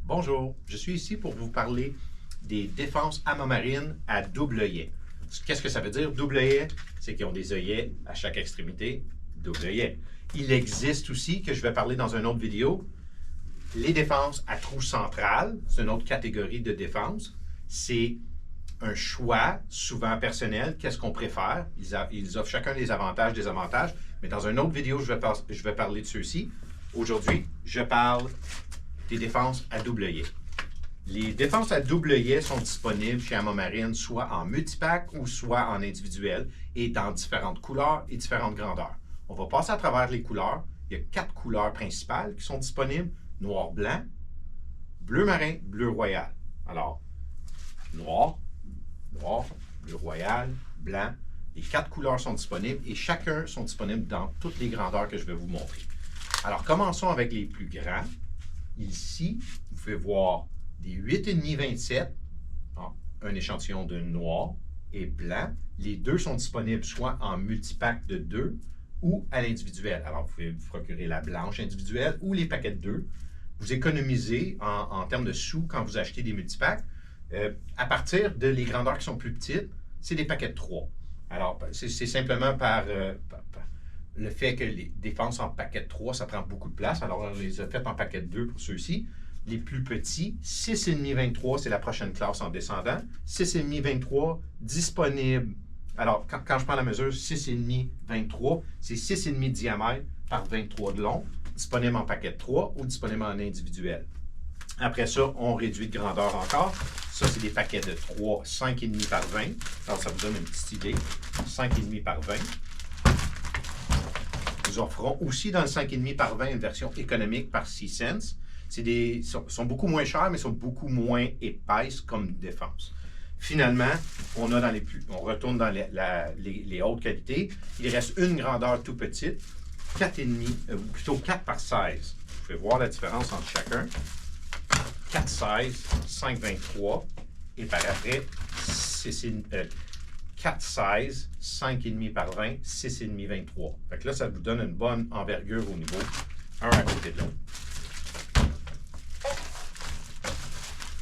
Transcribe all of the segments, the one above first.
Bonjour, je suis ici pour vous parler des défenses amas-marines à double œillet. Qu'est-ce que ça veut dire, double œillet? C'est qu'ils ont des œillets à chaque extrémité, double œillet. Il existe aussi, que je vais parler dans une autre vidéo, les défenses à trou central. C'est une autre catégorie de défense. C'est un choix, souvent personnel, qu'est-ce qu'on préfère. Ils offrent chacun des avantages, des avantages, mais dans une autre vidéo, je vais parler de ceux-ci. Aujourd'hui, je parle des défenses à double œillet. Les défenses à double œillet sont disponibles chez amas-marine, soit en multipack ou soit en individuel, et dans différentes couleurs et différentes grandeurs. On va passer à travers les couleurs. Il y a 4 couleurs principales qui sont disponibles: noir-blanc, bleu marin, bleu royal. Alors, noir, bleu royal, blanc. Les 4 couleurs sont disponibles et chacun sont disponibles dans toutes les grandeurs que je vais vous montrer. Alors, commençons avec les plus grands. Ici, vous pouvez voir des 8,5-27, un échantillon de noir et blanc. Les deux sont disponibles soit en multipack de 2 ou à l'individuel. Alors, vous pouvez vous procurer la blanche individuelle ou les paquets de 2. Vous économisez en termes de sous quand vous achetez des multipacks. À partir de les grandeurs qui sont plus petites, c'est des paquets de 3. Alors, c'est simplement par le fait que les défenses en paquet de 3, ça prend beaucoup de place. Alors, on les a faites en paquet de 2 pour ceux-ci. Les plus petits, 6,5-23, c'est la prochaine classe en descendant. 6,5-23 disponible. Alors, quand je prends la mesure 6,5-23, c'est 6,5 diamètre par 23 de long, disponible en paquet de 3 ou disponible en individuel. Après ça, on réduit de grandeur encore. Ça, c'est des paquets de 3, 5,5 par 20. Alors, ça vous donne une petite idée. 5,5 par 20. Nous offrons aussi dans le 5,5 par 20 une version économique par 6 cents. Sont beaucoup moins chers, mais sont beaucoup moins épaisses comme défense. Finalement, on retourne dans les hautes qualités. Il reste une grandeur tout petite, 4,5, ou plutôt 4 par 16. Vous pouvez voir la différence entre chacun. 4,16, 5,23 et par après 4,16, 5,5 par 20, 6,5, 23. Fait que là, ça vous donne une bonne envergure au niveau, un à côté de l'autre.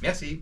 Merci.